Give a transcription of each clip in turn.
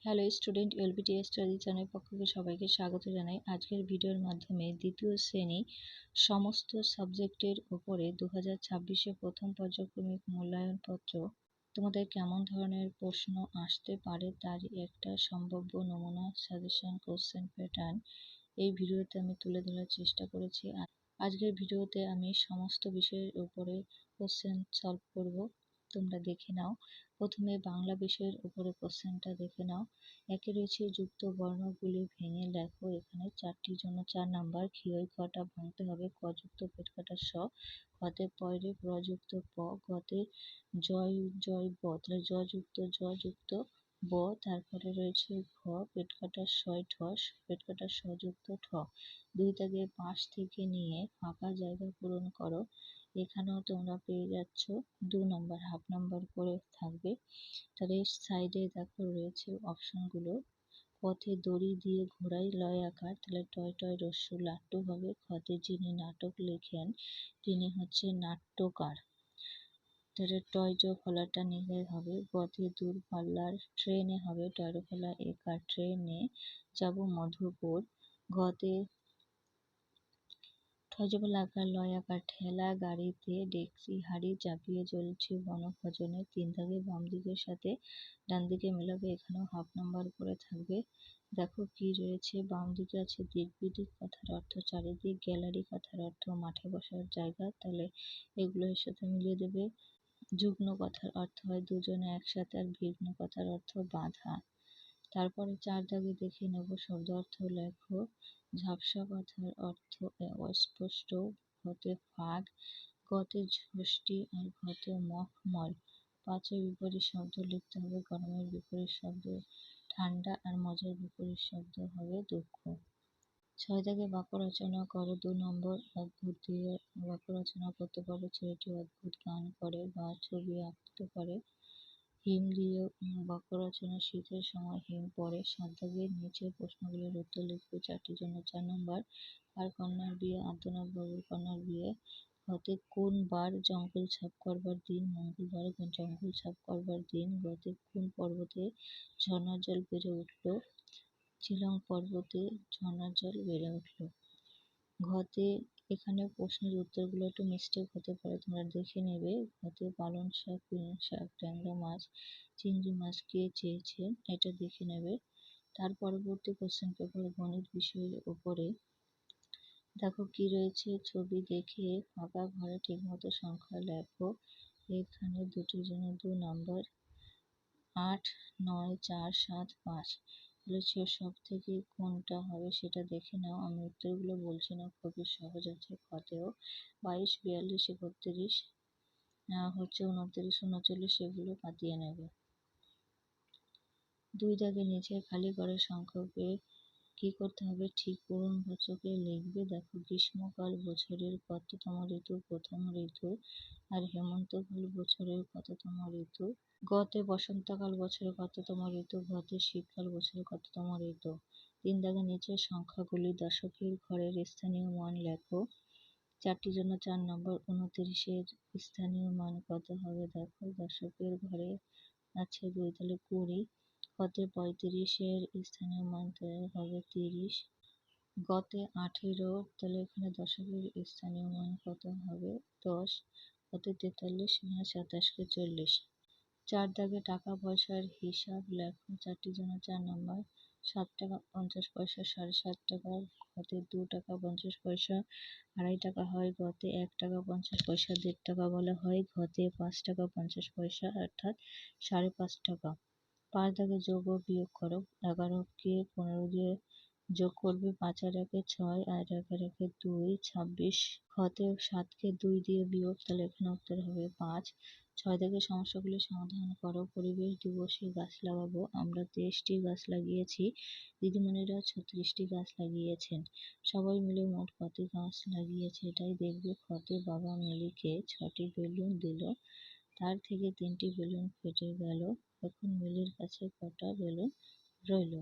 Hello student, LBT study channel পক্ষ থেকে সবাইকে স্বাগত জানাই। আজকের ভিডিওর মাধ্যমে দ্বিতীয় শ্রেণী সমস্ত সাবজেক্টের উপরে 2026-এ প্রথম পর্যায়ক্রমিক মূল্যায়নপত্র তোমাদের কেমন ধরনের প্রশ্ন আসতে পারে তার একটা সম্ভাব্য নমুনা সাজেশন কোশ্চেন প্যাটার্ন এই ভিডিওতে আমি তুলে ধরার চেষ্টা করেছি। আজকের ভিডিওতে আমি সমস্ত বিষয়ের উপরে কোশ্চেন সলভ করব, তোমরা দেখে নাও। প্রথমে বাংলা বিষয়ের উপরে কোশ্চেনটা দেখে নাও। একে রয়েছে যুক্ত বর্ণগুলি ভেঙে লেখো। এখানে 4টির জন্য 4 নাম্বার। ক্ষীয়ই কটা ভাঙতে হবে। ক যুক্ত পেট কাটা স, খতে পয়রে প্রযুক্ত প, গতে জয় জয় ব, তাহলে জ যুক্ত ব। তারপরে রয়েছে ঘ পেট কাটা শয় ঠস, পেট কাটা স যুক্ত ঠ। 2 দাগে পাশ থেকে নিয়ে ফাঁকা জায়গা পূরণ করো। এখানেও তোমরা পেয়ে যাচ্ছ 2 নম্বর, হাফ নাম্বার করে থাকবে। তাহলে সাইডে দেখো রয়েছে অপশনগুলো। পথে দড়ি দিয়ে ঘোড়াই লয় আকার, তাহলে টয় টয় রস্যু লাট্টু হবে। খতে যিনি নাটক লেখেন তিনি হচ্ছে নাট্যকার, তাহলে টয় জ ফলাটা নিলে হবে। গতে দূর পাল্লার ট্রেনে হবে, টয়র ফলা একার ট্রেনে যাব মধুপুর। গতে ঠজবল আকার লয় আকার ঠেলা গাড়িতে ডেকচি হাঁড়ি চাপিয়ে চলছে বনভোজনে। 3 দাগে বাম দিকের সাথে ডান দিকে মেলাবে। এখানেও হাফ নাম্বার করে থাকবে। দেখো কি রয়েছে। বাম দিকে আছে দিক-বিদিক কথার অর্থ চারিদিক, গ্যালারি কথার অর্থ মাঠে বসার জায়গা, তাহলে এগুলো এর সাথে মিলিয়ে দেবে। যুগ্ম কথার অর্থ হয় দুজনে একসাথে, আর ভিন্ন কথার অর্থ বাঁধা। তারপরে 4 দাগে দেখে নেব শব্দ অর্থ লেখো। ঝাপসা কথার অর্থ অস্পষ্ট, ঘতে ফাঁক, গতে ঝষ্টি আর ঘতে মখমল। 5 বিপরীত শব্দ লিখতে হবে। গরমের বিপরীত শব্দ ঠান্ডা, আর মজার বিপরীত শব্দ হবে দুঃখ। 6 দাগে বাক্য রচনা করো। 2 নম্বর, অদ্ভুত দিয়ে বাক্য রচনা করতে পারো। ছেলেটি অদ্ভুত গান করে বা ছবি আঁকতে পারে। হিম দিয়ে বাক্য রচনা। শীতের সময় হিম পড়ে। 7 দাগের নিচের প্রশ্নগুলোর উত্তর লিখবে। 4টির জন্য 4 নম্বর। কার কন্যার বিয়ে? আদ্যনাথ বাবুর কন্যার বিয়ে। গতে কোন বার জঙ্গল সাফ করবার দিন? মঙ্গলবার জঙ্গল সাফ করবার দিন। গতে কোন পর্বতে ঝর্ণার জল বেড়ে উঠল? শিলং পর্বতে ঝর্ণার জল বেড়ে উঠল। ঘতে এখানে প্রশ্নের উত্তরগুলো একটু মিস্টেক হতে পারে, তোমরা দেখে নেবে। ঘতে পালং শাক, পুঁই শাক, ট্যাংরা মাছ, চিংড়ি মাছ কে চেয়েছেন এটা দেখে নেবে। তার পরবর্তী কোশ্চেন পেপার গণিত বিষয়ের উপরে দেখো কি রয়েছে। ছবি দেখে ফাঁকা ঘরে ঠিকমতো সংখ্যা লেখো। এখানে 2টির জন্য 2 নম্বর। 8, 9, 4, 7, 5 বলেছে সব থেকে কোনটা হবে সেটা দেখে নাও। আমি উত্তরগুলো বলছি না, খুবই সহজ আছে। খতেও 22, 42, 31 হচ্ছে 29, 39 এগুলো পাতিয়ে নেবে। 2 দাগে নিচে খালি ঘরের সংখ্যাকে কি করতে হবে? ঠিক পূরণবাচকে লিখবে। দেখো গ্রীষ্মকাল বছরের কততম ঋতু? প্রথম ঋতু। আর হেমন্তকাল বছরের কততম ঋতু? গতে বসন্তকাল বছরের কততম ঋতু? ঘতে শীতকাল বছরের কততম ঋতু? 3 দাগের নিচের সংখ্যাগুলি দশকের ঘরের স্থানীয় মান লেখো। 4টির জন্য 4 নম্বর। 29-এর স্থানীয় মান কত হবে? দেখো দশকের ঘরে আছে 2, তাহলে 20। গতে 35-এর স্থানীয় মান হবে 30। গতে 18, তাহলে এখানে দশকের স্থানীয় মান কত হবে? 10। গতে 43, 27কে 40। 4 দাগে টাকা পয়সার হিসাব লেখো। 4টির জন্য 4 নম্বর। 7 টাকা 50 পয়সা, 7.5 টাকা। ঘতে 2 টাকা 50 পয়সা, 2.5 টাকা হয়। গতে 1 টাকা 50 পয়সা 1.5 টাকা বলা হয়। ঘতে 5 টাকা 50 পয়সা অর্থাৎ 5.5 টাকা। 5 দাগে যোগ ও বিয়োগ করো। 11কে 15 দিয়ে যোগ করবে। 5 আর 1 6, আর 1 আর 1 2, 26। ঘতে 7কে 2 দিয়ে বিয়োগ, তাহলে এখানে উত্তর হবে 5। 6 দাগে সমস্যাগুলি সমাধান করো। পরিবেশ দিবসে গাছ লাগাবো। আমরা 23টি গাছ লাগিয়েছি। দিদিমণিরা 36টি গাছ লাগিয়েছেন। সবাই মিলে মোট কত গাছ লাগিয়েছে এটাই দেখবে। খতে বাবা মিলিকে 6টি বেলুন দিল, তার থেকে 3টি বেলুন ফেটে গেল। এখন মিলির কাছে কটা বেলুন রইল?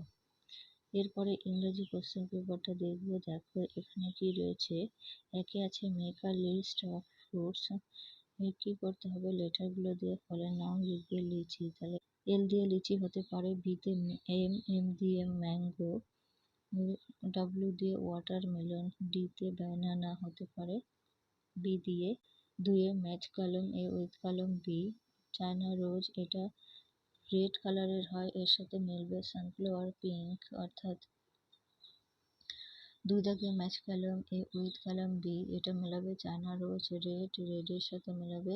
এরপরে ইংরেজি কোশ্চেন পেপারটা দেখবো। দেখো এখানে কি রয়েছে। একে আছে make a list of fruits. কি করতে হবে, লেটারগুলো দিয়ে ফলের নাম লিখবে। লিচি, তাহলে এল দিয়ে লিচি হতে পারে, বিতে এম দিয়ে ম্যাঙ্গো, ডাব্লিউ দিয়ে ওয়াটারমেলন, ডিতে ব্যানানা হতে পারে, বি দিয়ে 2 ম্যাচ কলম, উইথ কলম বি, চায়না রোজ, এটা রেড কালারের হয়, এর সাথে মিলবে সানফ্লাওয়ার পিঙ্ক, অর্থাৎ 2 ম্যাচ কলম, উইথ কলম বি, এটা মেলাবে চায়না রোজ রেড, রেডের সাথে মেলাবে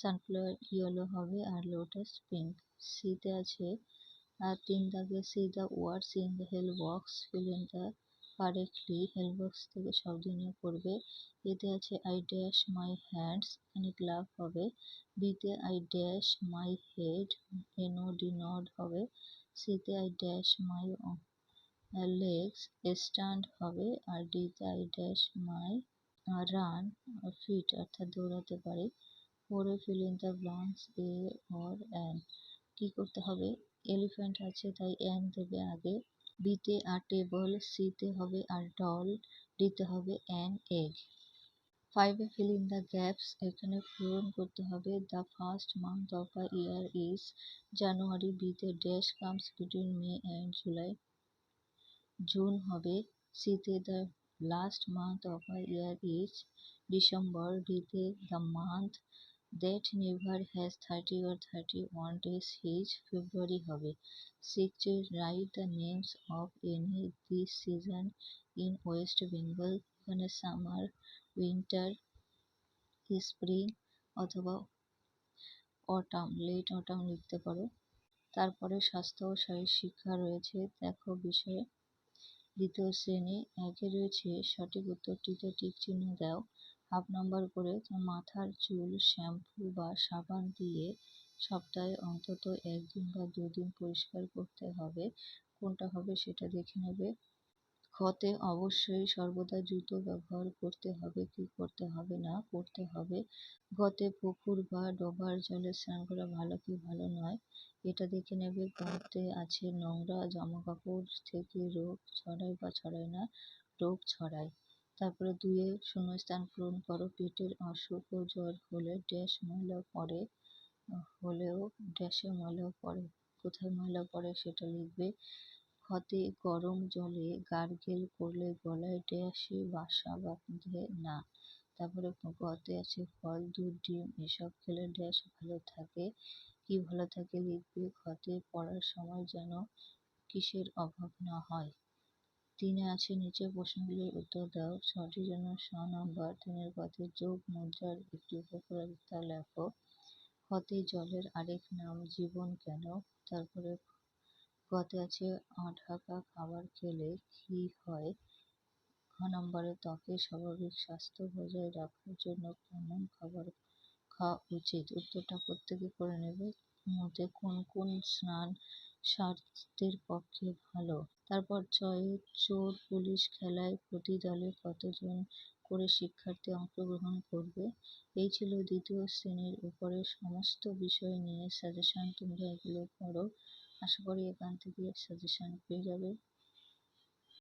সানফ্লাওয়ার ইয়েলো হবে, আর লোটাস পিঙ্ক। সিতে আছে আর 3 see the words in the help box, fill in the correctly, help box থেকে শব্দ নিয়ে পড়বে। এতে আছে আই ড্যাশ মাই হ্যান্ডস, এখানে গ্লাভ হবে। বিতে I dash my head, N O D nod হবে। সিতে I dash my legs, stand হবে। আর ডিতে I dash my run, feet, অর্থাৎ দৌড়াতে পারে। পরে fill in the blanks, a or an. কি করতে হবে, এলিফ্যান্ট আছে তাই অ্যান দেবে আগে। বিতে আর টেবল, সিতে হবে আর ডল, ডিতে হবে an egg. 5 fill in the gaps, এখানে পূরণ করতে হবে। The first month of a year is January, বিতে dash comes between May and July, June হবে। সিতে the last month of a year is December, ডিতে the month that never has 30 or 31 days is February হবে। 6 write the names of any this season in West Bengal, এখানে summer, winter, spring অথবা autumn, late autumn লিখতে পারো। তারপরে স্বাস্থ্য ও শারীর শিক্ষা রয়েছে, দেখো বিষয়ে। দ্বিতীয় শ্রেণী 1-এ রয়েছে সঠিক উত্তরটিতে টিক চিহ্ন দাও। হাফ নাম্বার করে মাথার চুল শ্যাম্পু বা সাবান দিয়ে সপ্তাহে অন্তত 1 দিন বা 2 দিন পরিষ্কার করতে হবে। কোনটা হবে সেটা দেখে নেবে। ক্ষতে অবশ্যই সর্বদা জুতো ব্যবহার করতে হবে, কি করতে হবে না, করতে হবে। গতে পুকুর বা ডোবার জলে স্নান করা ভালো কি ভালো নয়, এটা দেখে নেবে। গতে আছে নোংরা জামাকাপড় থেকে রোগ ছড়ায় বা ছড়ায় না, রোগ ছড়ায়। তারপরে 2-এ শূন্যস্থান পূরণ করো। পেটের অসুখ ও জ্বর হলে ড্যাশ ময়লা পড়ে, হলেও ড্যাশে ময়লা পড়ে, কোথায় ময়লা পড়ে সেটা লিখবে। ক্ষতে গরম জলে গার্গেল করলে গলায় ড্যাশে বাসা বাঁধে না। তারপরে গতে আছে ফল, দুধ, ডিম এসব খেলে ড্যাশ ভালো থাকে, কি ভালো থাকে লিখবে। ক্ষতে পড়ার সময় যেন কিসের অভাব না হয়। 3-এ আছে নিচের প্রশ্নগুলির উত্তর দাও। 6টির জন্য 6 নম্বর। 3-এর গতে যোগ মুদ্রার একটি উপকারিতা লেখো। ক্ষতে জলের আরেক নাম জীবন কেন। তারপরে গতে আছে আঢাকা খাবার খেলে কি হয়। খ নম্বরে ত্বকের স্বাভাবিক স্বাস্থ্য বজায় রাখার জন্য কেমন খাবার খাওয়া উচিত। উত্তরটা প্রত্যেকে করে নেবে। মধ্যে কোন কোন স্নান স্বাস্থ্যের পক্ষে ভালো। তারপর 6-এ চোর পুলিশ খেলায় প্রতি দলে কতজন করে শিক্ষার্থী অংশগ্রহণ করবে। এই ছিল দ্বিতীয় শ্রেণীর উপরের সমস্ত বিষয় নিয়ে সাজেশন। তোমরা এগুলো পড়ো, আশা করি এখান থেকে সাজেশন পেয়ে যাবে।